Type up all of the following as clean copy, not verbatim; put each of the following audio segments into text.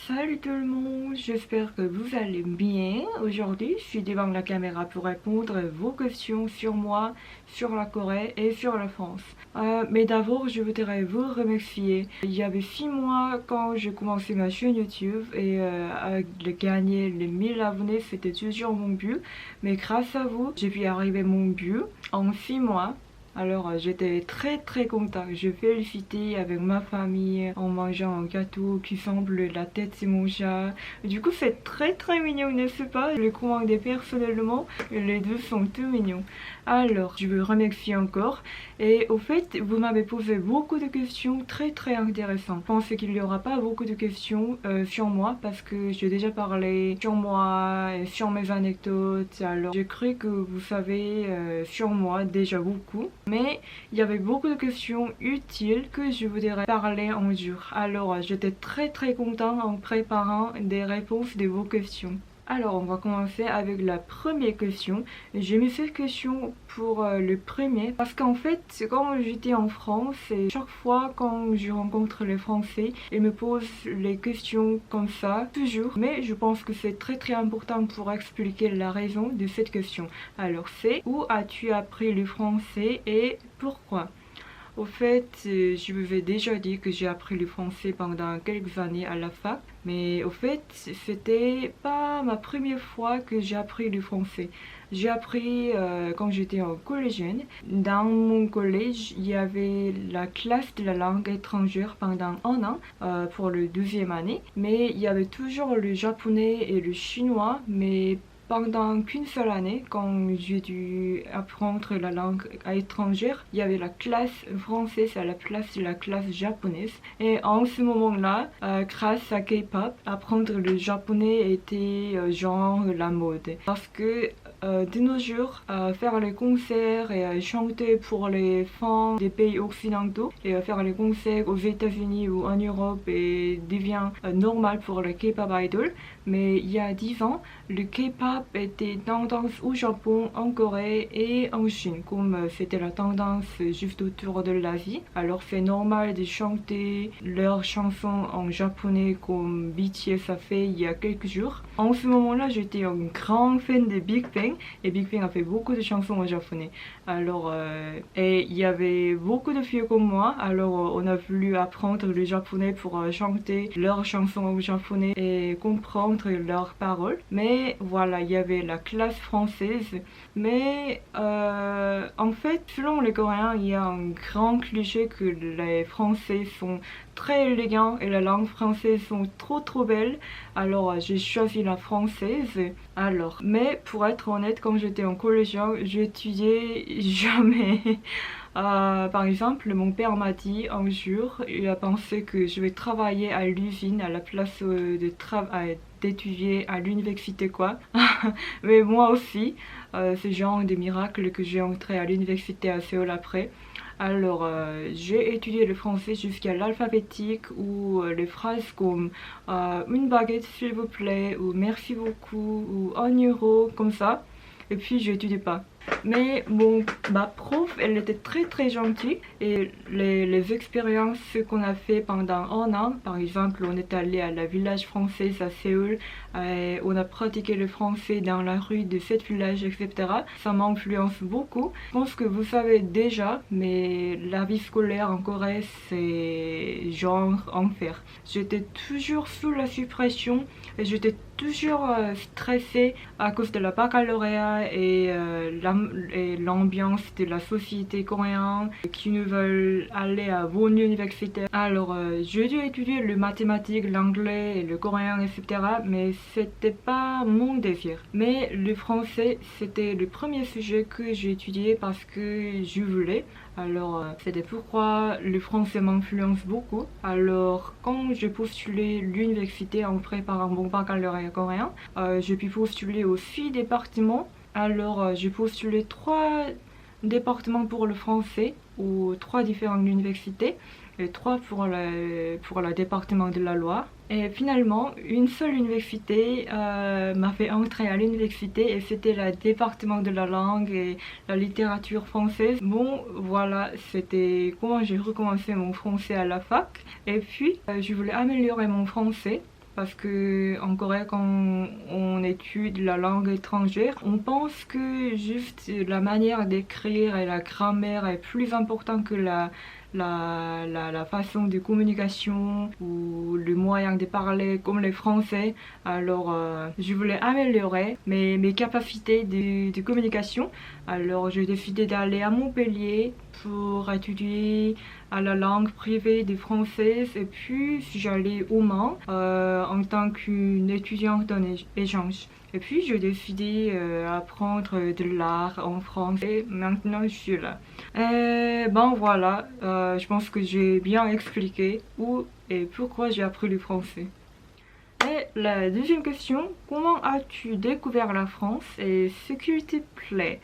Salut tout le monde, j'espère que vous allez bien. Aujourd'hui, je suis devant la caméra pour répondre à vos questions sur moi, sur la Corée et sur la France. Mais d'abord, je voudrais vous remercier. Il y avait 6 mois quand j'ai commencé ma chaîne YouTube et de gagner les 1000 abonnés, c'était toujours mon but. Mais grâce à vous, j'ai pu arriver à mon but en 6 mois. Alors j'étais très contente. Je félicitais avec ma famille en mangeant un gâteau qui semble la tête de mon chat. Du coup c'est très mignon, n'est-ce pas? Je l'ai commandé personnellement et les deux sont tout mignons. Alors je veux remercier encore. Et au fait vous m'avez posé beaucoup de questions très intéressantes. Je pense qu'il n'y aura pas beaucoup de questions sur moi parce que j'ai déjà parlé sur moi et sur mes anecdotes. Alors j'ai cru que vous savez sur moi déjà beaucoup. Mais il y avait beaucoup de questions utiles que je voudrais parler un jour. Alors j'étais très contente en préparant des réponses de vos questions. Alors on va commencer avec la première question. J'ai mis cette question pour le premier parce qu'en fait quand j'étais en France et chaque fois quand je rencontre les Français ils me posent les questions comme ça toujours, mais je pense que c'est très important pour expliquer la raison de cette question. Alors c'est: où as-tu appris le français et pourquoi? Au fait, je vous ai déjà dit que j'ai appris le français pendant quelques années à la fac, mais au fait, c'était pas ma première fois que j'ai appris le français. J'ai appris quand j'étais en collégienne. Dans mon collège, il y avait la classe de la langue étrangère pendant un an pour le 12e année, mais il y avait toujours le japonais et le chinois, mais pendant qu'une seule année, quand j'ai dû apprendre la langue étrangère, il y avait la classe française à la place de la classe japonaise. Et en ce moment-là, grâce à K-pop, apprendre le japonais était genre la mode. Parce que de nos jours, faire les concerts et chanter pour les fans des pays occidentaux et faire les concerts aux États-Unis ou en Europe devient normal pour les K-pop idols. Mais il y a 10 ans, le K-pop était tendance au Japon, en Corée et en Chine, comme c'était la tendance juste autour de l'Asie. Alors c'est normal de chanter leurs chansons en japonais comme BTS a fait il y a quelques jours. En ce moment-là, j'étais un grand fan de Big Bang et Big Bang a fait beaucoup de chansons en japonais. Alors, et il y avait beaucoup de filles comme moi, alors on a voulu apprendre le japonais pour chanter leurs chansons en japonais et comprendre leurs paroles. Mais voilà, il y avait la classe française. Mais en fait, selon les Coréens, il y a un grand cliché que les Français sont très élégants et la langue française sont trop belles. Alors j'ai choisi la française. Alors, mais pour être honnête, quand j'étais en collégien, j'étudiais jamais. Par exemple, mon père m'a dit un jour, il a pensé que je vais travailler à l'usine à la place d'étudier à l'université quoi. Mais moi aussi, c'est genre des miracles que j'ai entré à l'université à Séoul après. Alors, j'ai étudié le français jusqu'à l'alphabétique ou les phrases comme une baguette s'il vous plaît ou merci beaucoup ou 1 euro comme ça. Et puis, je n'étudiais pas. Mais bon, ma prof, elle était très gentille et les expériences qu'on a fait pendant un an, par exemple, on est allé à la village française à Séoul, et on a pratiqué le français dans la rue de cette village, etc. Ça m'influence beaucoup. Je pense que vous savez déjà, mais la vie scolaire en Corée, c'est genre enfer. J'étais toujours sous la suppression et j'étais toujours stressée à cause de la baccalauréat et l'ambiance de la société coréenne qui ne veulent aller à bonne université. Alors j'ai dû étudier le mathématique, l'anglais et le coréen, etc. Mais c'était pas mon désir. Mais le français, c'était le premier sujet que j'ai étudié parce que je voulais. Alors c'était pourquoi le français m'influence beaucoup. Alors quand j'ai postulé l'université en préparant mon baccalauréat coréen, j'ai pu postuler aux 6 départements. Alors j'ai postulé 3 départements pour le français ou 3 différentes universités et 3 pour le département de la Loire. Et finalement, une seule université m'a fait entrer à l'université et c'était le département de la langue et la littérature française. Bon, voilà, c'était comment j'ai recommencé mon français à la fac. Et puis, je voulais améliorer mon français. Parce que en Corée, quand on étudie la langue étrangère, on pense que juste la manière d'écrire et la grammaire est plus importante que la façon de communication ou le moyen de parler comme les Français. Alors, je voulais améliorer mes capacités de communication. Alors, j'ai décidé d'aller à Montpellier pour étudier à la langue privée des Françaises et puis j'allais au Mans en tant qu'une étudiante en échange. Et puis j'ai décidé d'apprendre de l'art en France et maintenant je suis là. Et ben voilà, je pense que j'ai bien expliqué où et pourquoi j'ai appris le français. Et la deuxième question, comment as-tu découvert la France et ce qui te plaît?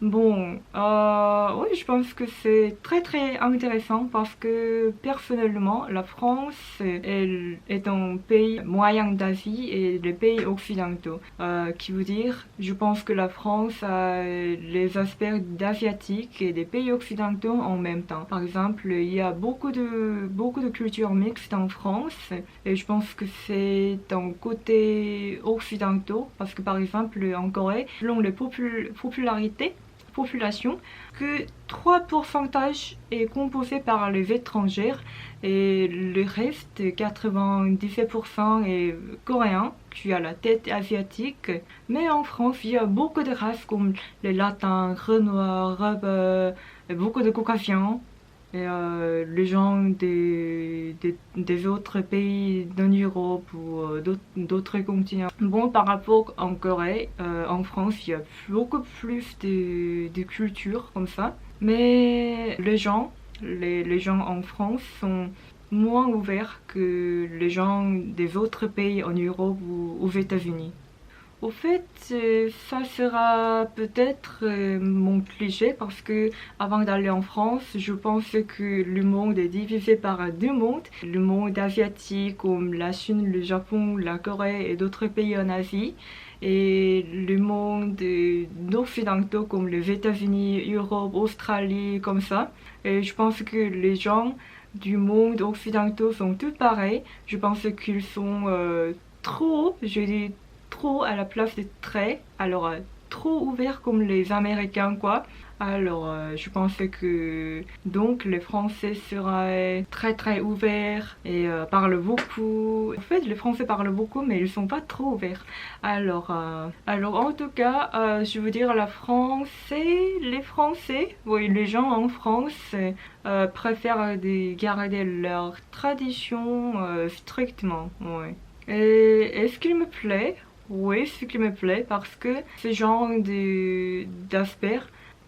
Bon, oui, je pense que c'est très très intéressant parce que personnellement, la France elle, est un pays moyen d'Asie et des pays occidentaux. Qui veut dire, je pense que la France a les aspects d'asiatique et des pays occidentaux en même temps. Par exemple, il y a beaucoup de cultures mixtes en France et je pense que c'est un côté occidentaux parce que par exemple en Corée, selon les population, que 3% est composé par les étrangers et le reste, 97% est coréen, qui a la tête asiatique. Mais en France, il y a beaucoup de races comme les latins, renois, rebeux, beaucoup de caucasiens. Et les gens des autres pays d'en Europe ou d'autres continents. Bon, par rapport en Corée, en France, il y a beaucoup plus de cultures comme ça. Mais les gens en France sont moins ouverts que les gens des autres pays en Europe ou aux États-Unis. Au fait, ça sera peut-être mon cliché parce que avant d'aller en France, je pense que le monde est divisé par deux mondes. Le monde asiatique comme la Chine, le Japon, la Corée et d'autres pays en Asie. Et le monde occidentaux comme les États-Unis, Europe, Australie, comme ça. Et je pense que les gens du monde occidentaux sont tous pareils. Je pense qu'ils sont trop, je dis trop à la place de très, alors trop ouvert comme les Américains quoi. Alors je pensais que donc les Français seraient très très ouverts et parlent beaucoup. En fait les Français parlent beaucoup mais ils sont pas trop ouverts. Alors en tout cas je veux dire la France et les Français, oui les gens en France préfèrent garder leur tradition strictement. Ouais. Et est-ce qu'il me plaît? Oui, ce qui me plaît parce que ce genre d'aspect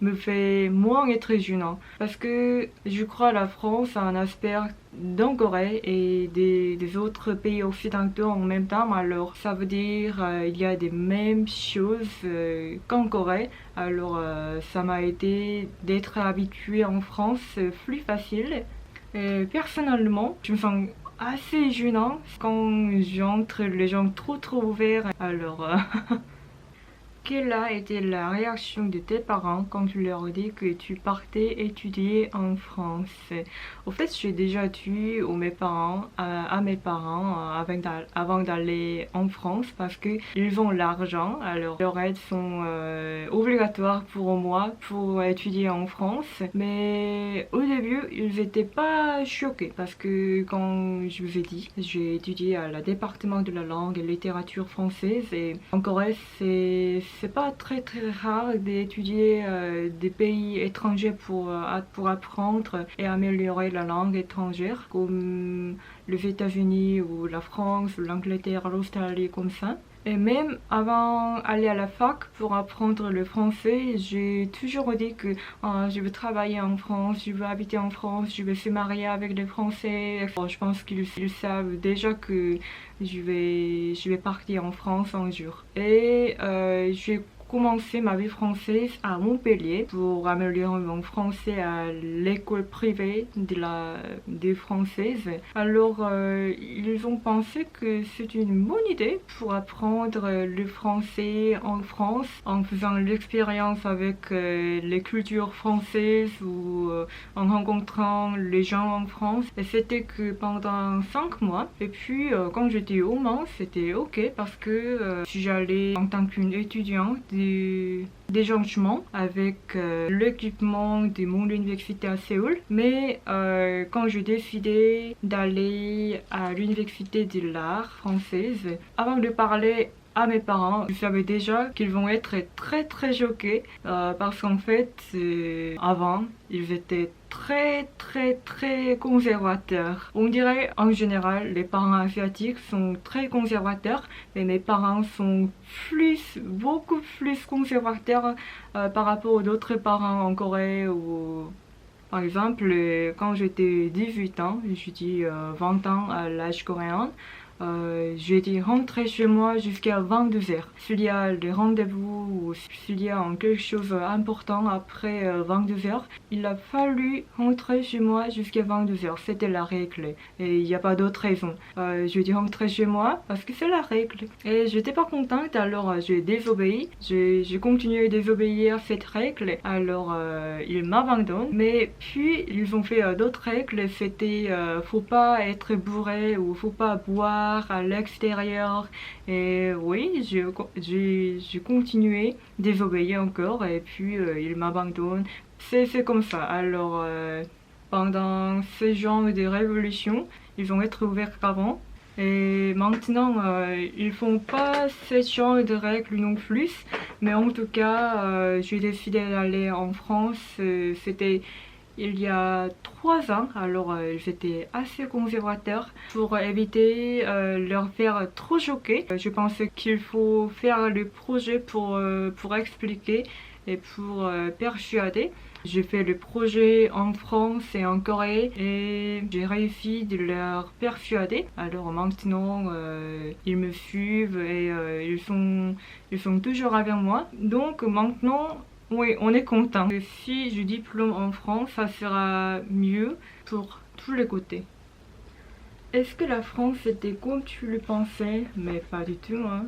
me fait moins être gênant. Parce que je crois la France a un aspect d'un Corée et des autres pays occidentaux en même temps. Alors ça veut dire il y a des mêmes choses qu'en Corée. Alors ça m'a aidé d'être habituée en France plus facile. Et personnellement, je me sens assez gênant quand j'entre les gens trop ouverts. Alors, quelle a été la réaction de tes parents quand tu leur dis que tu partais étudier en France? Au fait, j'ai déjà dit à mes parents avant d'aller en France parce qu'ils ont l'argent, alors leurs aides sont obligatoires pour moi pour étudier en France. Mais au début, ils n'étaient pas choqués parce que quand je vous ai dit, j'ai étudié à la département de la langue et littérature française et en Corée, c'est pas très très rare d'étudier des pays étrangers pour apprendre et améliorer la langue étrangère comme les États-Unis ou la France ou l'Angleterre, l'Australie comme ça. Et même avant d'aller à la fac pour apprendre le français, j'ai toujours dit que je veux travailler en France, je veux habiter en France, je veux se marier avec des Français. Je pense qu'ils savent déjà que je vais partir en France un jour. Et j'ai commencer ma vie française à Montpellier pour améliorer mon français à l'école privée des Françaises. Alors, ils ont pensé que c'est une bonne idée pour apprendre le français en France en faisant l'expérience avec les cultures françaises ou en rencontrant les gens en France. Et c'était que pendant 5 mois. Et puis, quand j'étais au Mans, c'était ok parce que si j'allais en tant qu'une étudiante des changements avec l'équipement de mon université à Séoul. Mais quand j'ai décidé d'aller à l'université de l'art française, avant de parler à mes parents, je savais déjà qu'ils vont être très choqués parce qu'en fait, avant, ils étaient très conservateurs. On dirait en général, les parents asiatiques sont très conservateurs, mais mes parents sont beaucoup plus conservateurs par rapport aux autres parents en Corée ou par exemple, quand j'étais 18 ans, je dis 20 ans à l'âge coréen, j'ai dû rentrer chez moi jusqu'à 22h. S'il y a des rendez-vous ou s'il y a quelque chose d'important après 22h, il a fallu rentrer chez moi jusqu'à 22h. C'était la règle et il n'y a pas d'autre raison. J'ai dû rentrer chez moi parce que c'est la règle. Et j'étais pas contente, alors j'ai désobéi. J'ai continué à désobéir cette règle, alors ils m'abandonnent. Mais puis ils ont fait d'autres règles, c'était faut pas être bourré ou faut pas boire à l'extérieur. Et oui, j'ai continué à désobéir encore et puis il m'abandonne. C'est comme ça. Alors, pendant ce genre de révolution, ils vont être ouverts qu'avant. Et maintenant, ils font pas ce genre de règles non plus. Mais en tout cas, j'ai décidé d'aller en France. C'était il y a 3 ans, alors j'étais assez conservateur pour éviter leur faire trop choquer. Je pensais qu'il faut faire le projet pour expliquer et pour persuader. J'ai fait le projet en France et en Corée et j'ai réussi de leur persuader. Alors maintenant, ils me suivent et ils sont toujours avec moi. Donc maintenant, oui, on est content. Et si je diplôme en France, ça sera mieux pour tous les côtés. Est-ce que la France était comme tu le pensais? Mais pas du tout, hein.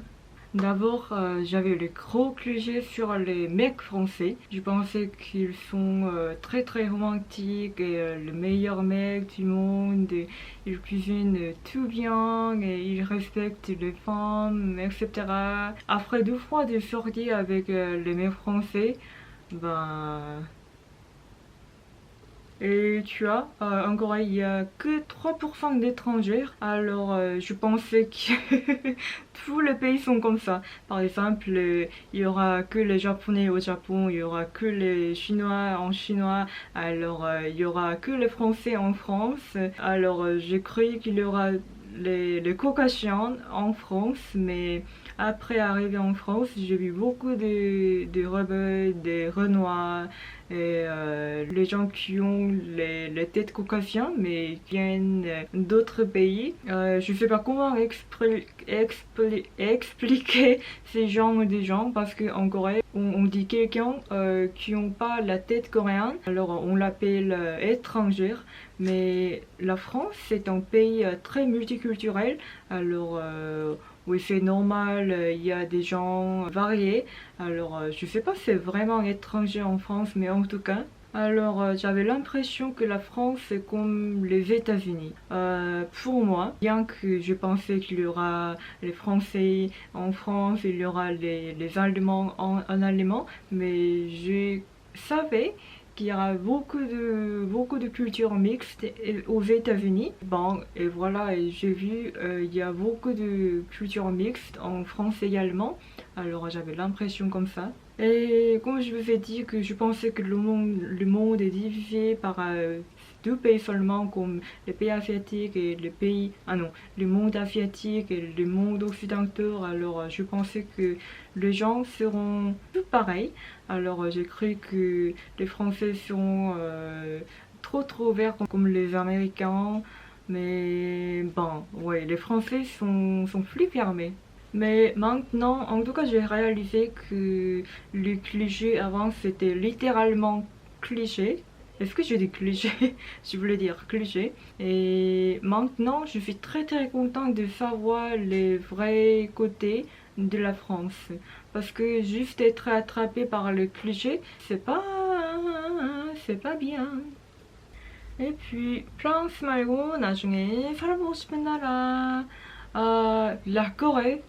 D'abord, j'avais le gros cliché sur les mecs français. Je pensais qu'ils sont très romantiques et le meilleur mec du monde. Et ils cuisinent tout bien et ils respectent les femmes, etc. Après 2 fois de sortie avec les mecs français, ben, et tu vois, en Corée, il n'y a que 3% d'étrangers. Alors, je pensais que tous les pays sont comme ça. Par exemple, il y aura que les Japonais au Japon, il y aura que les Chinois en Chinois, alors il y aura que les Français en France. Alors, j'ai cru qu'il y aura les Caucasiens en France, mais après arriver en France, j'ai vu beaucoup de rebelles, des Renois et les gens qui ont les têtes caucasiennes mais qui viennent d'autres pays. Je sais pas comment expliquer ces genres de gens parce qu'en Corée, on dit quelqu'un qui n'a pas la tête coréenne, alors on l'appelle étrangère. Mais la France, c'est un pays très multiculturel, alors oui, c'est normal, il y a des gens variés. Alors, je sais pas si c'est vraiment étranger en France, mais en tout cas. Alors, j'avais l'impression que la France c'est comme les États-Unis. Pour moi, bien que je pensais qu'il y aura les Français en France, il y aura les Allemands en allemand, mais je savais qu'il y aura beaucoup de cultures mixtes aux États-Unis. Bon, et voilà, et j'ai vu, il y a beaucoup de cultures mixtes en France également. Alors j'avais l'impression comme ça. Et comme je vous ai dit que je pensais que le monde est divisé par 2 pays seulement, comme les pays asiatiques et les pays... Ah non, le monde asiatique et le monde occidental. Alors je pensais que les gens seront tous pareils. Alors j'ai cru que les Français seront trop verts comme les Américains. Mais bon, ouais, les Français sont plus fermés. Mais maintenant, en tout cas, j'ai réalisé que les clichés avant c'était littéralement cliché. Est-ce que j'ai des clichés? Je voulais dire cliché. Et maintenant, je suis très contente de savoir les vrais côtés de la France. Parce que juste être attrapé par le cliché, c'est pas bien. Et puis, 프랑스 말고 나중에 살아보고 싶은 나라, la Corée.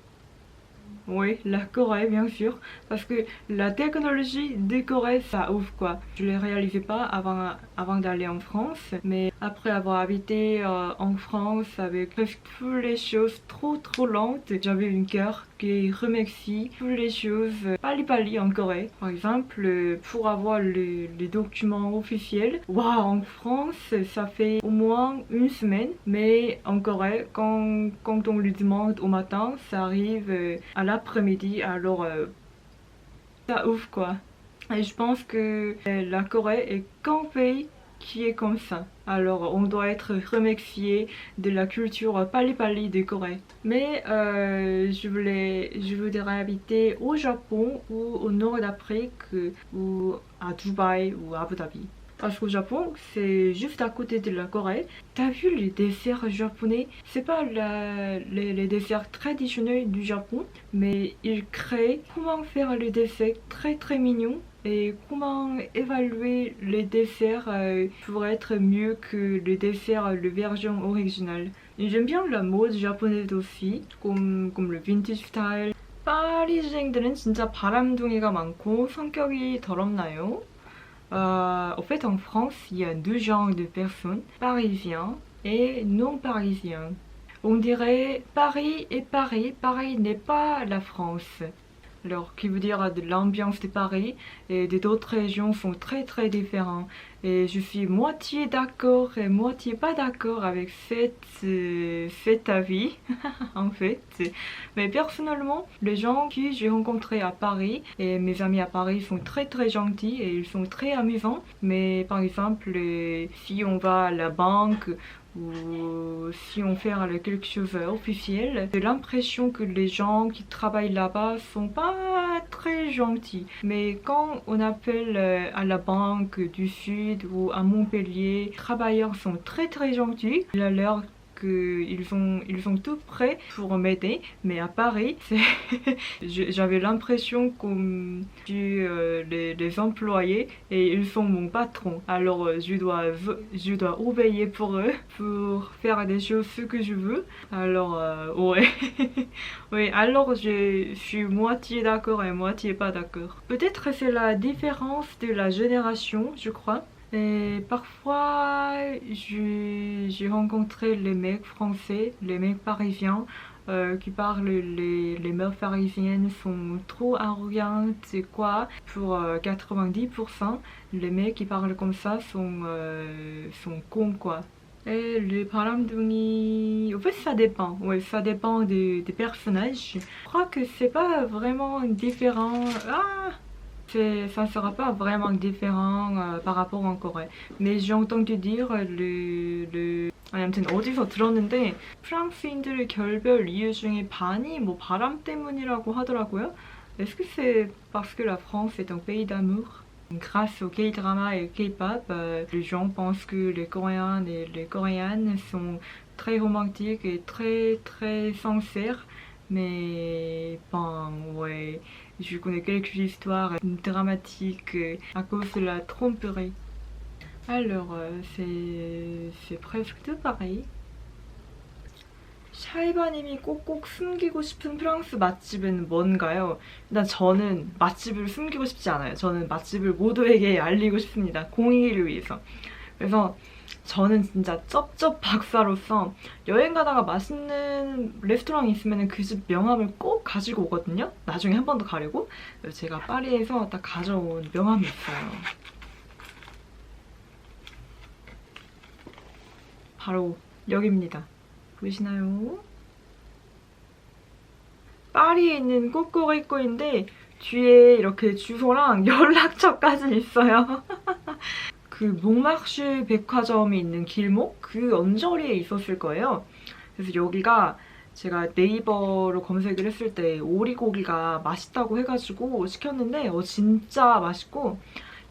Oui, la Corée, bien sûr, parce que la technologie de Corée, ça ouf quoi. Je ne le réalisais pas avant d'aller en France, mais après avoir habité en France avec presque toutes les choses trop lentes, j'avais une cœur qui remercie toutes les choses pali en Corée. Par exemple, pour avoir les documents officiels, waouh, en France, ça fait au moins une semaine, mais en Corée, quand on lui demande au matin, ça arrive à l'après-midi, alors ça ouf quoi. Et je pense que la Corée est qu'un pays qui est comme ça. Alors on doit être remercié de la culture pali de Corée. Mais je voudrais habiter au Japon ou au nord d'Afrique ou à Dubaï ou à Abu Dhabi. Parce qu'au Japon, c'est juste à côté de la Corée. T'as vu les desserts japonais? C'est pas les desserts traditionnels du Japon, mais ils créent comment faire les desserts très mignons et comment évaluer les desserts pour être mieux que les desserts de version originale. Et j'aime bien la mode japonaise aussi, comme le vintage style. 파리시앵들은 진짜 바람둥이가 많고 성격이 더럽나요? En fait, en France, il y a deux genres de personnes, parisiens et non parisiens. On dirait Paris et Paris. Paris n'est pas la France. Alors, qui veut dire de l'ambiance de Paris et d'autres régions sont très différents. Et je suis moitié d'accord et moitié pas d'accord avec cet avis, en fait. Mais personnellement, les gens que j'ai rencontrés à Paris et mes amis à Paris sont très gentils et ils sont très amusants. Mais par exemple, si on va à la banque ou si on fait quelque chose officiel, j'ai l'impression que les gens qui travaillent là-bas sont pas très gentils. Mais quand on appelle à la banque du Sud ou à Montpellier, les travailleurs sont très gentils. Il a l'air qu'ils sont tout prêts pour m'aider, mais à Paris, j'avais l'impression qu'on tue les employés et ils sont mon patron. Alors je dois obéir pour eux, pour faire des choses ce que je veux. Alors ouais, oui, alors je suis moitié d'accord et moitié pas d'accord. Peut-être c'est la différence de la génération, je crois. Et parfois, j'ai rencontré les mecs français, les mecs parisiens qui parlent, les meufs parisiennes sont trop arrogantes et quoi. Pour 90%, les mecs qui parlent comme ça sont cons quoi. Et les balamdouni, en fait ça dépend, ouais, ça dépend des personnages. Je crois que c'est pas vraiment différent. Ah! Ça ne sera pas vraiment différent par rapport en Corée. Mais j'ai entendu dire 아니, 아무튼 어디서 들었는데 프랑스인들의 결별 이유 중에 반이 뭐 바람 때문이라고 하더라고요. Est-ce que c'est parce que la France est un pays d'amour? Grâce au K-drama et au K-pop, les gens pensent que les Coréens et les Coréennes sont très romantiques et très sincères. Mais bon, ouais, je connais quelques histoires dramatiques à cause de la tromperie. Alors, c'est presque tout pareil. 샤이바님이 꼭꼭 숨기고 싶은 프랑스 맛집은 뭔가요? 일단 저는 맛집을 숨기고 싶지 않아요. 저는 맛집을 모두에게 알리고 싶습니다. 공익을 위해서. 그래서 저는 진짜 쩝쩝 박사로서 여행 가다가 맛있는 레스토랑이 있으면 그 집 명함을 꼭 가지고 오거든요. 나중에 한 번 더 가려고. 제가 파리에서 딱 가져온 명함이 있어요. 바로 여기입니다. 보이시나요? 파리에 있는 꼬꼬리꼬인데 뒤에 이렇게 주소랑 연락처까지 있어요. 그 몽마르쉐 백화점이 있는 길목 그 언저리에 있었을 거예요. 그래서 여기가 제가 네이버로 검색을 했을 때 오리고기가 맛있다고 해가지고 시켰는데 진짜 맛있고,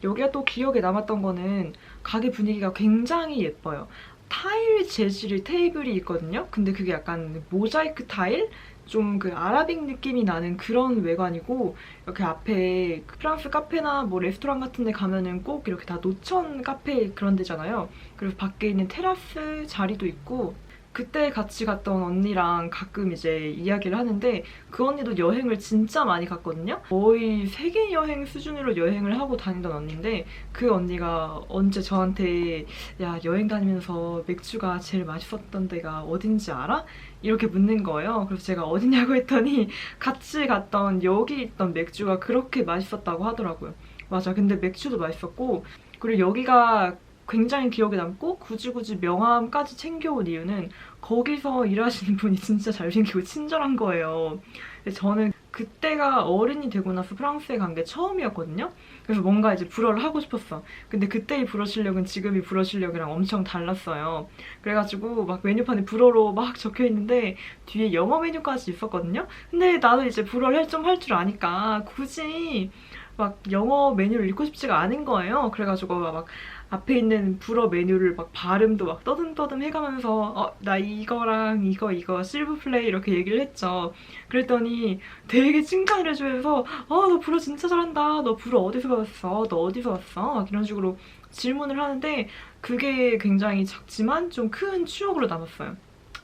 여기가 또 기억에 남았던 거는 가게 분위기가 굉장히 예뻐요. 타일 재질의 테이블이 있거든요. 근데 그게 약간 모자이크 타일? 좀 그 아라빅 느낌이 나는 그런 외관이고, 이렇게 앞에 프랑스 카페나 뭐 레스토랑 같은 데 가면은 꼭 이렇게 다 노천 카페 그런 데잖아요. 그리고 밖에 있는 테라스 자리도 있고, 그때 같이 갔던 언니랑 가끔 이제 이야기를 하는데, 그 언니도 여행을 진짜 많이 갔거든요. 거의 세계 여행 수준으로 여행을 하고 다니던 언니인데, 그 언니가 언제 저한테 야, 여행 다니면서 맥주가 제일 맛있었던 데가 어딘지 알아? 이렇게 묻는 거예요. 그래서 제가 어디냐고 했더니 같이 갔던 여기 있던 맥주가 그렇게 맛있었다고 하더라고요. 맞아. 근데 맥주도 맛있었고, 그리고 여기가 굉장히 기억에 남고 굳이 명함까지 챙겨온 이유는 거기서 일하시는 분이 진짜 잘생기고 친절한 거예요. 근데 저는 그때가 어른이 되고 나서 프랑스에 간 게 처음이었거든요. 그래서 뭔가 이제 불어를 하고 싶었어. 근데 그때의 불어 실력은 지금의 불어 실력이랑 엄청 달랐어요. 그래가지고 막 메뉴판에 불어로 막 적혀 있는데 뒤에 영어 메뉴까지 있었거든요. 근데 나도 이제 불어를 좀 할 줄 아니까 굳이 막 영어 메뉴를 읽고 싶지가 않은 거예요. 그래가지고 막 앞에 있는 불어 메뉴를 막 발음도 막 떠듬떠듬 해가면서 나 이거랑 이거 실브플레이 이렇게 얘기를 했죠. 그랬더니 되게 칭찬을 해주면서 너 불어 진짜 잘한다. 너 불어 어디서 배웠어? 너 어디서 왔어? 막 이런 식으로 질문을 하는데, 그게 굉장히 작지만 좀 큰 추억으로 남았어요.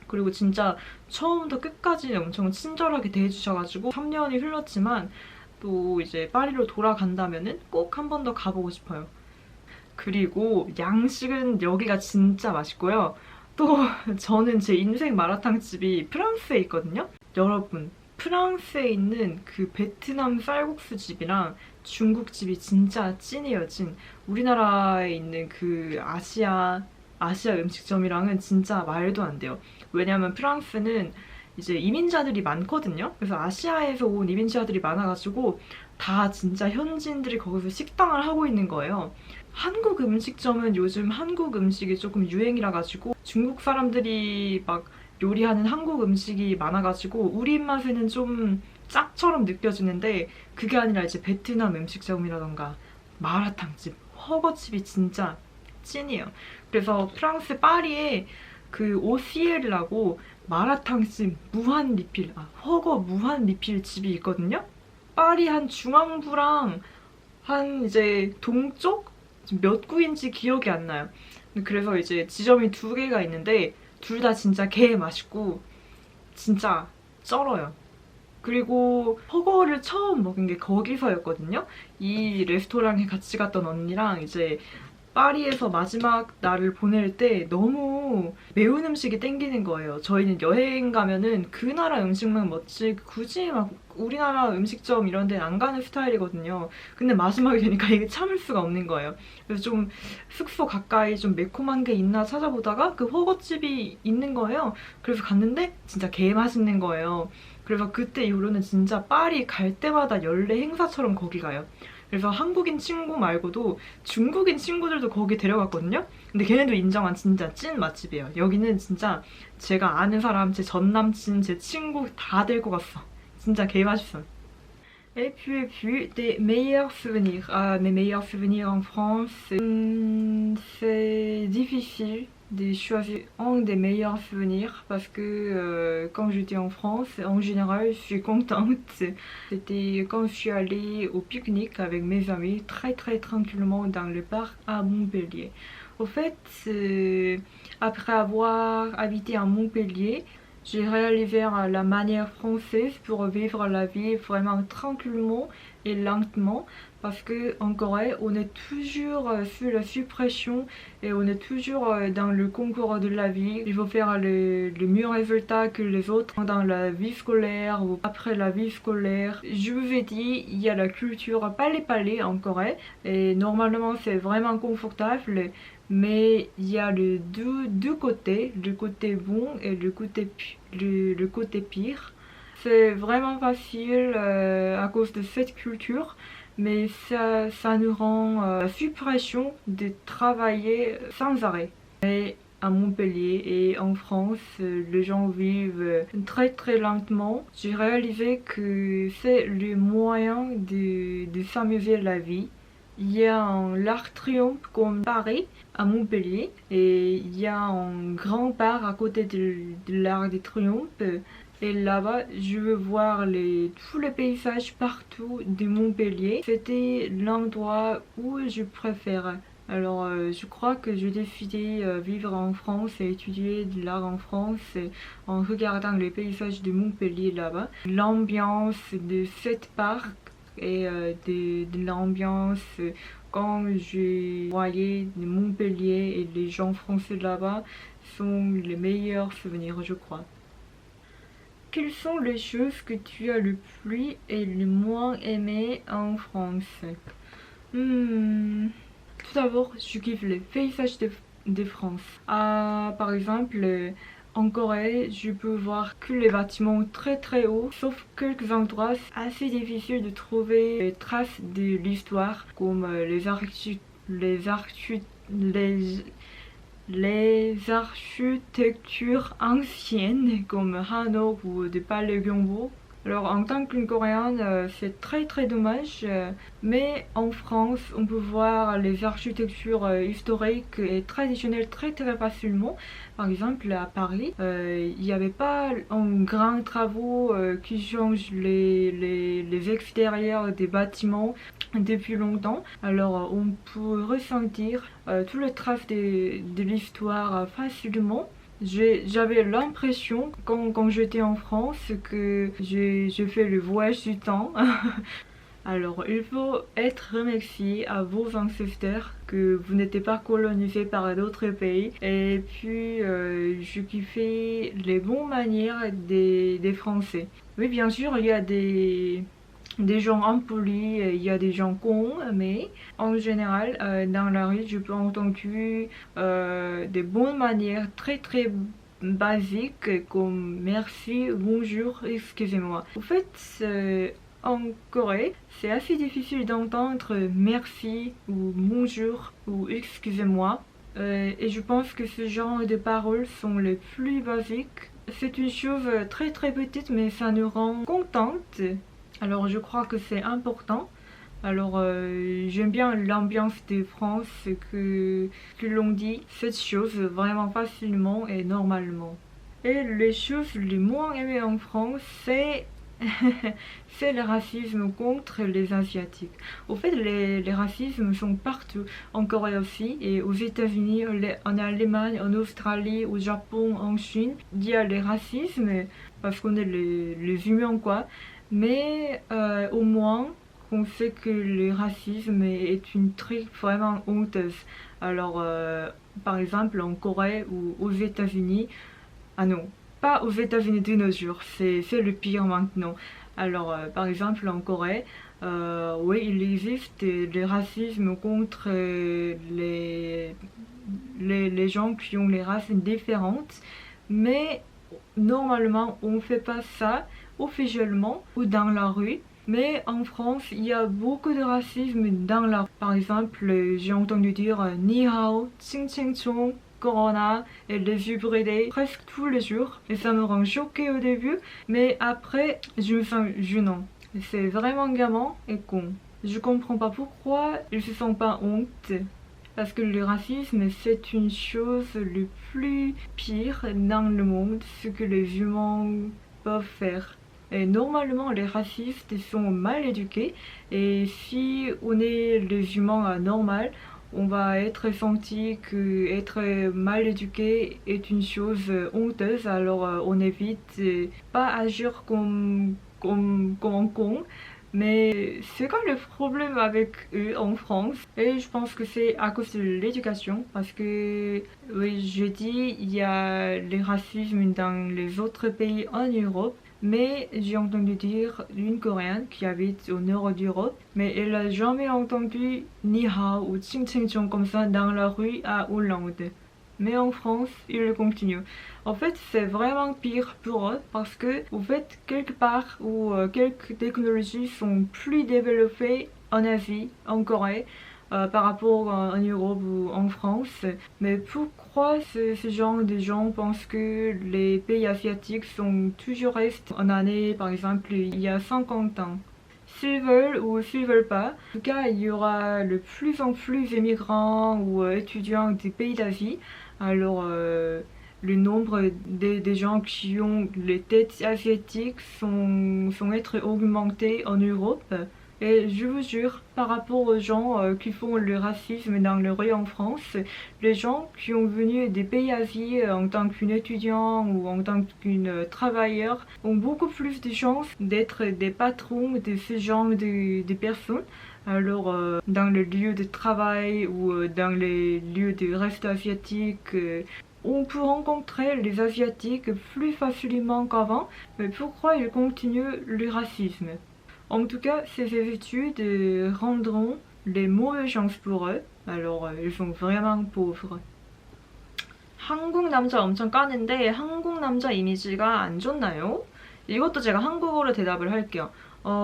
그리고 진짜 처음부터 끝까지 엄청 친절하게 대해주셔가지고 3년이 흘렀지만 또 이제 파리로 돌아간다면은 꼭 한 번 더 가보고 싶어요. 그리고 양식은 여기가 진짜 맛있고요. 또 저는 제 인생 마라탕 집이 프랑스에 있거든요. 여러분, 프랑스에 있는 그 베트남 쌀국수 집이랑 중국 집이 진짜 찐이에요, 찐. 우리나라에 있는 그 아시아 음식점이랑은 진짜 말도 안 돼요. 왜냐면 프랑스는 이제 이민자들이 많거든요. 그래서 아시아에서 온 이민자들이 많아가지고 다 진짜 현지인들이 거기서 식당을 하고 있는 거예요. 한국 음식점은 요즘 한국 음식이 조금 유행이라 가지고 중국 사람들이 막 요리하는 한국 음식이 많아가지고 우리 입맛에는 좀 짝처럼 느껴지는데, 그게 아니라 이제 베트남 음식점이라던가 마라탕집, 허거집이 진짜 찐이에요. 그래서 프랑스 파리에 그 오시엘이라고 마라탕집 무한 리필, 허거 무한 리필 집이 있거든요. 파리 한 중앙부랑 한 이제 동쪽? 몇 구인지 기억이 안 나요. 그래서 이제 지점이 2개가 있는데 둘 다 진짜 개 맛있고 진짜 쩔어요. 그리고 허거를 처음 먹은 게 거기서였거든요. 이 레스토랑에 같이 갔던 언니랑 이제 파리에서 마지막 날을 보낼 때 너무 매운 음식이 땡기는 거예요. 저희는 여행 가면은 그 나라 음식만 먹지 굳이 막 우리나라 음식점 이런 데는 안 가는 스타일이거든요. 근데 마지막이 되니까 이게 참을 수가 없는 거예요. 그래서 좀 숙소 가까이 좀 매콤한 게 있나 찾아보다가 그 허거집이 있는 거예요. 그래서 갔는데 진짜 개 맛있는 거예요. 그래서 그때 이후로는 진짜 파리 갈 때마다 연례 행사처럼 거기 가요. 그래서 한국인 친구 말고도 중국인 친구들도 거기 데려갔거든요? 근데 걔네도 인정한 진짜 찐 맛집이에요. 여기는 진짜 제가 아는 사람, 제 전남친, 제 친구 다 데리고 갔어. 진짜 개 맛있어요. Et puis, des meilleurs souvenirs. Mes meilleurs souvenirs en France, c'est difficile de choisir un des meilleurs souvenirs parce que quand j'étais en France, en général, je suis contente. C'était quand je suis allée au pique-nique avec mes amis, très tranquillement dans le parc à Montpellier. Au fait, après avoir habité à Montpellier, j'ai réalisé la manière française pour vivre la vie vraiment tranquillement et lentement, parce que en Corée, on est toujours sur la suppression et on est toujours dans le concours de la vie. Il faut faire le mieux résultat que les autres dans la vie scolaire ou après la vie scolaire. Je vous ai dit, il y a la culture palais en Corée et normalement c'est vraiment confortable. Mais il y a les deux côtés, le côté bon et le côté pire. C'est vraiment facile à cause de cette culture, mais ça nous rend la suppression de travailler sans arrêt. Et à Montpellier et en France, les gens vivent très très lentement. J'ai réalisé que c'est le moyen de s'amuser la vie. Il y a l'Arc Triomphe comme Paris à Montpellier et il y a un grand parc à côté de l'Arc de Triomphe. Et là-bas, je veux voir tous les paysages partout de Montpellier. C'était l'endroit où je préfère. Alors, je crois que je décidé vivre en France et étudier de l'art en France en regardant les paysages de Montpellier là-bas. L'ambiance de cette parc et de l'ambiance quand je voyais de Montpellier et les gens français là-bas sont les meilleurs souvenirs, je crois. Quelles sont les choses que tu as le plus et le moins aimé en France? Tout d'abord, je kiffe les paysages de France. Par exemple, en Corée, je peux voir que les bâtiments très très hauts, sauf quelques endroits assez difficiles de trouver des traces de l'histoire, comme les architectures anciennes comme Hanok ou des palais Gyeongbo. Alors en tant qu'une coréenne, c'est très très dommage, mais en France, on peut voir les architectures historiques et traditionnelles très très facilement. Par exemple, à Paris, il n'y avait pas un grand travaux qui changent les extérieurs des bâtiments depuis longtemps. Alors on peut ressentir tout le trace de l'histoire facilement. J'avais l'impression quand j'étais en France que j'ai fait le voyage du temps. Alors il faut être remercié à vos ancêtres que vous n'étiez pas colonisés par d'autres pays. Et puis je kiffais les bonnes manières des Français. Oui, bien sûr, il y a des gens impolis, il y a des gens cons, mais en général, dans la rue, je peux entendre des bonnes manières très très basiques comme merci, bonjour, excusez-moi. En fait, en Corée, c'est assez difficile d'entendre merci ou bonjour ou excusez-moi. Et je pense que ce genre de paroles sont les plus basiques. C'est une chose très très petite, mais ça nous rend contente. Alors je crois que c'est important. Alors j'aime bien l'ambiance de France que l'on dit cette chose vraiment facilement et normalement. Et les choses les moins aimées en France, c'est c'est le racisme contre les Asiatiques. Au fait, les racismes sont partout, en Corée aussi, et aux États-Unis, en Allemagne, en Australie, au Japon, en Chine. Il y a les racismes parce qu'on est les humains, quoi. Mais au moins, on sait que le racisme est une truc vraiment honteuse. Alors, par exemple, en Corée ou aux États-Unis, ah non, pas aux États-Unis de nos jours, c'est le pire maintenant. Alors, par exemple, en Corée, oui, il existe des racismes contre les gens qui ont les races différentes, mais normalement, on ne fait pas ça officiellement ou dans la rue. Mais en France, il y a beaucoup de racisme dans la rue. Par exemple, j'ai entendu dire ni hao, ching ching chong, corona et les yeux bridés presque tous les jours. Et ça me rend choquée au début, mais après, je me sens gênant. C'est vraiment gamin et con. Je comprends pas pourquoi ils se sentent pas honte. Parce que le racisme, c'est une chose le plus pire dans le monde, ce que les humains peuvent faire. Et normalement, les racistes sont mal éduqués. Et si on est les humains anormaux, on va être senti que être mal éduqué est une chose honteuse. Alors on évite pas agir comme un con. Mais c'est quoi le problème avec eux en France? Et je pense que c'est à cause de l'éducation. Parce que, oui, je dis, il y a le racisme dans les autres pays en Europe. Mais j'ai entendu dire d'une Coréenne qui habite au nord d'Europe, mais elle a jamais entendu ni hao ou ching ching chong comme ça dans la rue à Hollande. Mais en France, ils le continuent. En fait, c'est vraiment pire pour eux parce que, au fait, quelque part où quelques technologies sont plus développées en Asie, en Corée, par rapport en Europe ou en France. Mais pourquoi ce genre de gens pensent que les pays asiatiques sont toujours restés en année, par exemple, il y a 50 ans? S'ils veulent ou s'ils veulent pas. En tout cas, il y aura de plus en plus d'émigrants ou étudiants des pays d'Asie. Alors, le nombre des gens qui ont les têtes asiatiques sont être augmentés en Europe. Et je vous jure, par rapport aux gens qui font le racisme dans le rue en France, les gens qui ont venu des pays asiatiques en tant qu'un étudiant ou en tant qu'un travailleur ont beaucoup plus de chances d'être des patrons de ce genre de personnes. Alors, dans le lieu de travail ou dans les lieux de reste asiatique, on peut rencontrer les Asiatiques plus facilement qu'avant, mais pourquoi ils continuent le racisme? En tout cas, ces études rendront les mauvaises chances pour eux. Alors, ils sont vraiment pauvres. 한국 남자 엄청 까는데 한국 남자 이미지가 안 좋나요? 이것도 제가 한국어로 대답을 할게요.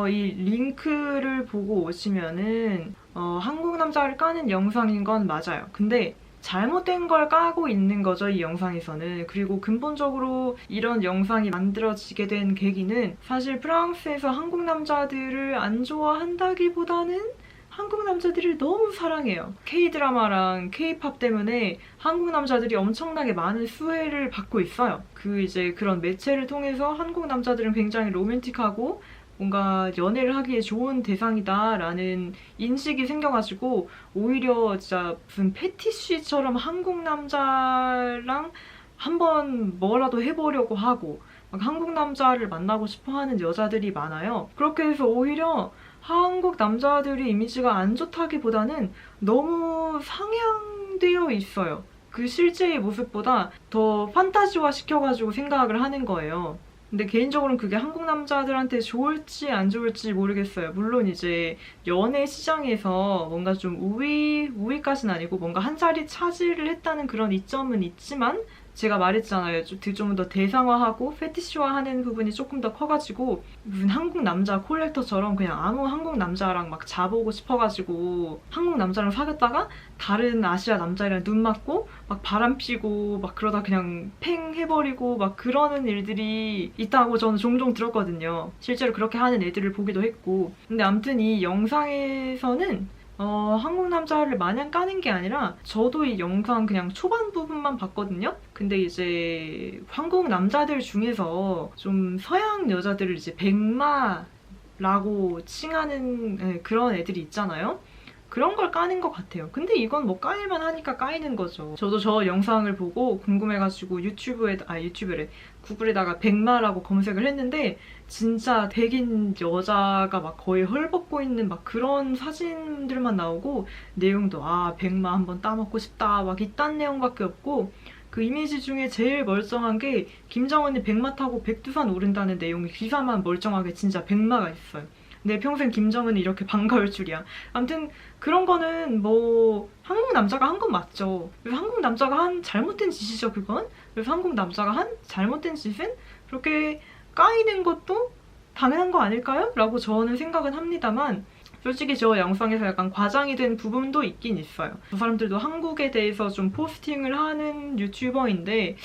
이 링크를 보고 오시면은 한국 남자를 까는 영상인 건 맞아요. 근데 잘못된 걸 까고 있는 거죠, 이 영상에서는. 그리고 근본적으로 이런 영상이 만들어지게 된 계기는 사실 프랑스에서 한국 남자들을 안 좋아한다기보다는 한국 남자들을 너무 사랑해요. K-드라마랑 K-팝 때문에 한국 남자들이 엄청나게 많은 수혜를 받고 있어요. 그런 매체를 통해서 한국 남자들은 굉장히 로맨틱하고 뭔가 연애를 하기에 좋은 대상이다라는 인식이 생겨가지고 오히려 진짜 무슨 패티쉬처럼 한국 남자랑 한번 뭐라도 해보려고 하고 막 한국 남자를 만나고 싶어하는 여자들이 많아요. 그렇게 해서 오히려 한국 남자들의 이미지가 안 좋다기보다는 너무 상향되어 있어요. 그 실제의 모습보다 더 판타지화 시켜가지고 생각을 하는 거예요. 근데 개인적으로는 그게 한국 남자들한테 좋을지 안 좋을지 모르겠어요. 물론 이제 연애 시장에서 뭔가 좀 우위까지는 아니고 뭔가 한 자리 차지를 했다는 그런 이점은 있지만 제가 말했잖아요. 좀 더 대상화하고 페티시화하는 부분이 조금 더 커가지고 무슨 한국 남자 콜렉터처럼 그냥 아무 한국 남자랑 막 자보고 싶어가지고 한국 남자랑 사귀었다가 다른 아시아 남자랑 눈 맞고 막 바람 피고 막 그러다 그냥 팽 해버리고 막 그러는 일들이 있다고 저는 종종 들었거든요. 실제로 그렇게 하는 애들을 보기도 했고. 근데 아무튼 이 영상에서는 한국 남자를 마냥 까는 게 아니라 저도 이 영상 그냥 초반 부분만 봤거든요. 근데 이제 한국 남자들 중에서 좀 서양 여자들을 이제 백마라고 칭하는 그런 애들이 있잖아요. 그런 걸 까는 것 같아요. 근데 이건 뭐 까일만 하니까 까이는 거죠. 저도 저 영상을 보고 궁금해가지고 유튜브래. 구글에다가 백마라고 검색을 했는데 진짜 백인 여자가 막 거의 헐벗고 있는 막 그런 사진들만 나오고 내용도 백마 한번 따먹고 싶다 막 이딴 내용밖에 없고 그 이미지 중에 제일 멀쩡한 게 김정은이 백마 타고 백두산 오른다는 내용이 기사만 멀쩡하게 진짜 백마가 있어요. 내 평생 김정은이 이렇게 반가울 줄이야. 아무튼 그런 거는 뭐 한국 남자가 한 건 맞죠. 그래서 한국 남자가 한 잘못된 짓이죠, 그건. 그래서 한국 남자가 한 잘못된 짓은 그렇게 까이는 것도 당연한 거 아닐까요? 라고 저는 생각은 합니다만 솔직히 저 영상에서 약간 과장이 된 부분도 있긴 있어요. 저 사람들도 한국에 대해서 좀 포스팅을 하는 유튜버인데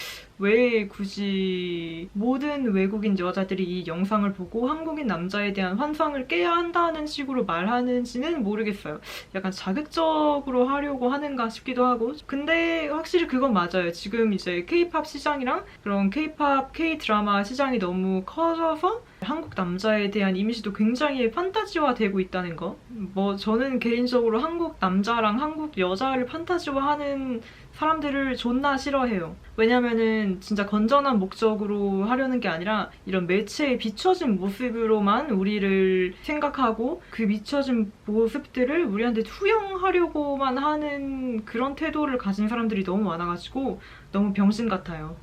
왜 굳이 모든 외국인 여자들이 이 영상을 보고 한국인 남자에 대한 환상을 깨야 한다는 식으로 말하는지는 모르겠어요. 약간 자극적으로 하려고 하는가 싶기도 하고. 근데 확실히 그건 맞아요. 지금 이제 K-팝 시장이랑 그런 K-팝, K-드라마 시장이 너무 커져서 한국 남자에 대한 이미지도 굉장히 판타지화 되고 있다는 거. 뭐 저는 개인적으로 한국 남자랑 한국 여자를 판타지화하는 사람들을 존나 싫어해요. 왜냐면은 진짜 건전한 목적으로 하려는 게 아니라 이런 매체에 비춰진 모습으로만 우리를 생각하고 그 비춰진 모습들을 우리한테 투영하려고만 하는 그런 태도를 가진 사람들이 너무 많아가지고 너무 병신 같아요.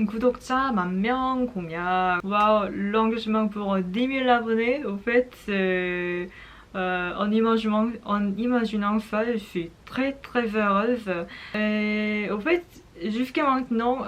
구독자 10,000명 공약. Wow, l'engagement pour 10 000 abonnés. Au fait, en imaginant ça, je suis très très heureuse. Et au fait, jusqu'à maintenant,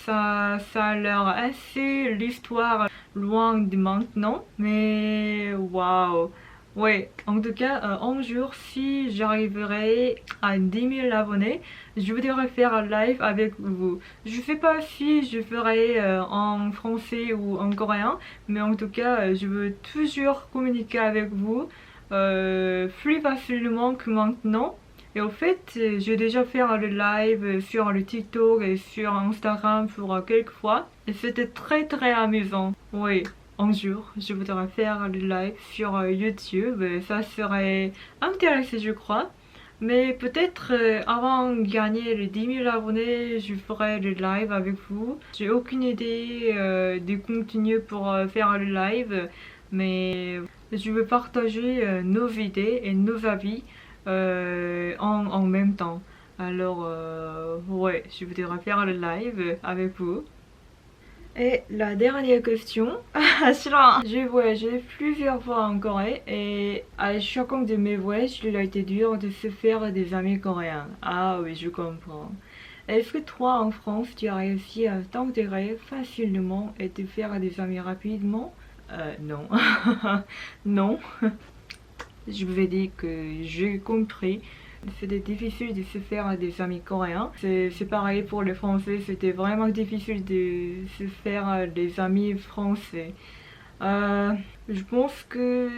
ça a l'air assez l'histoire loin de maintenant. Mais waouh, Ouais, en tout cas, un jour, si j'arriverai à 10 000 abonnés, je voudrais faire un live avec vous. Je sais pas si je ferai en français ou en coréen, mais en tout cas, je veux toujours communiquer avec vous plus facilement que maintenant. Et au fait, j'ai déjà fait le live sur le TikTok et sur Instagram pour quelques fois. Et c'était très très amusant. Oui, un jour, je voudrais faire le live sur YouTube. Ça serait intéressant, je crois. Mais peut-être avant de gagner les 10 000 abonnés, je ferai le live avec vous. J'ai aucune idée de continuer pour faire le live. Mais je veux partager nos idées et nos avis en même temps. Alors, ouais, je voudrais faire le live avec vous. Et la dernière question, j'ai voyagé plusieurs fois en Corée et à chacun de mes voyages, il a été dur de se faire des amis coréens. Ah oui, je comprends. Est-ce que toi en France, tu as réussi à t'intégrer facilement et te faire des amis rapidement? Non. Non. Je vous ai dit que j'ai compris. C'était difficile de se faire des amis coréens. C'est pareil pour les Français, c'était vraiment difficile de se faire des amis français. Je pense que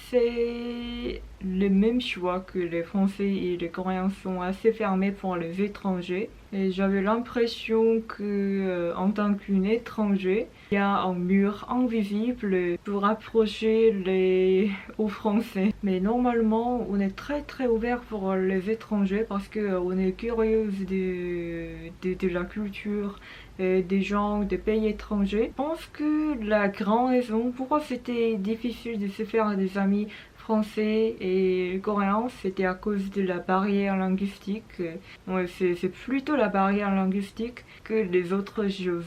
c'est le même choix que les Français et les Coréens sont assez fermés pour les étrangers. Et j'avais l'impression que, en tant qu'une étranger, il y a un mur invisible pour approcher aux Français. Mais normalement, on est très très ouvert pour les étrangers parce qu'on est curieuse de la culture des gens des pays étrangers. Je pense que la grande raison pourquoi c'était difficile de se faire des amis français et coréens, c'était à cause de la barrière linguistique. Ouais, c'est plutôt la barrière linguistique que les autres choses.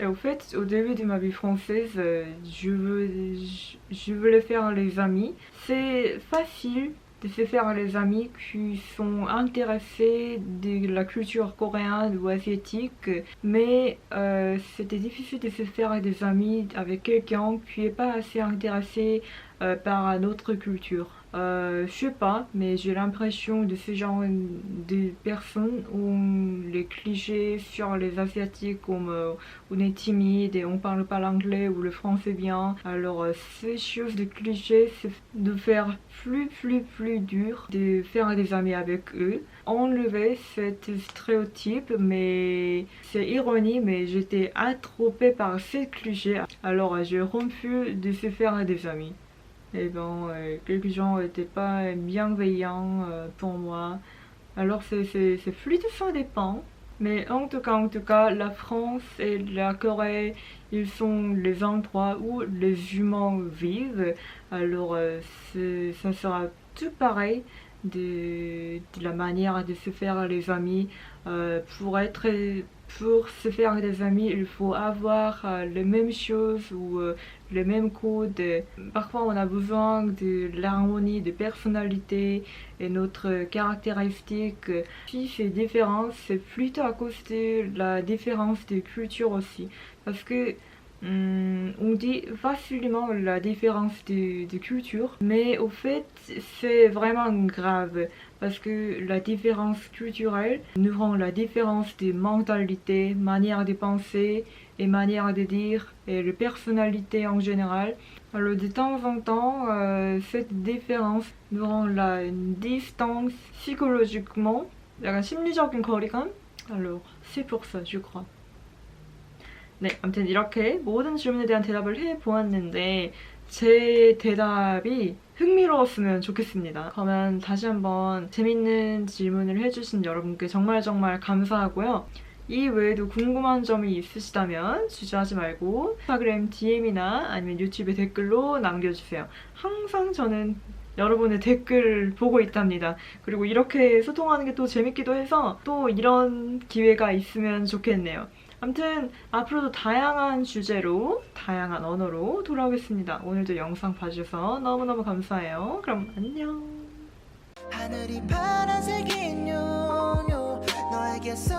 Et au fait, au début de ma vie française, je voulais faire les amis. C'est facile de se faire les amis qui sont intéressés de la culture coréenne ou asiatique, mais c'était difficile de se faire des amis avec quelqu'un qui n'est pas assez intéressé par notre culture. Je sais pas, mais j'ai l'impression de ce genre de personnes où les clichés sur les asiatiques comme on est timide et on parle pas l'anglais ou le français bien. Alors ces choses de clichés, c'est de faire plus dur de faire des amis avec eux. Enlever cet stéréotype, mais c'est ironie, mais j'étais attrapée par ces clichés. Alors j'ai rompu de se faire des amis. Et bon, quelques gens n'étaient pas bienveillants pour moi. Alors c'est fluide, ça dépend. Mais en tout cas, la France et la Corée, ils sont les endroits où les humains vivent. Alors ça sera tout pareil de la manière de se faire les amis. Pour se faire des amis, il faut avoir les mêmes choses ou les mêmes codes. Parfois, on a besoin de l'harmonie de personnalité et notre caractéristique. Si c'est différent, c'est plutôt à cause de la différence de culture aussi. Parce que on dit facilement la différence de culture, mais au fait, c'est vraiment grave parce que la différence culturelle nous rend la différence des mentalités, manière de penser et manière de dire et de personnalité en général. Alors de temps en temps, cette différence nous rend la distance psychologiquement, 약간 심리적인 거리감. Alors c'est pour ça, je crois. 네, 아무튼 이렇게 모든 질문에 대한 대답을 해보았는데 제 대답이 흥미로웠으면 좋겠습니다. 그러면 다시 한번 재밌는 질문을 해주신 여러분께 정말 감사하고요. 이 외에도 궁금한 점이 있으시다면 주저하지 말고 인스타그램 DM이나 아니면 유튜브 댓글로 남겨주세요. 항상 저는 여러분의 댓글 보고 있답니다. 그리고 이렇게 소통하는 게 또 재밌기도 해서 또 이런 기회가 있으면 좋겠네요. 아무튼 앞으로도 다양한 주제로 다양한 언어로 돌아오겠습니다. 오늘도 영상 봐주셔서 너무너무 감사해요. 그럼 안녕. 하늘이 파란색인 요요 너에게서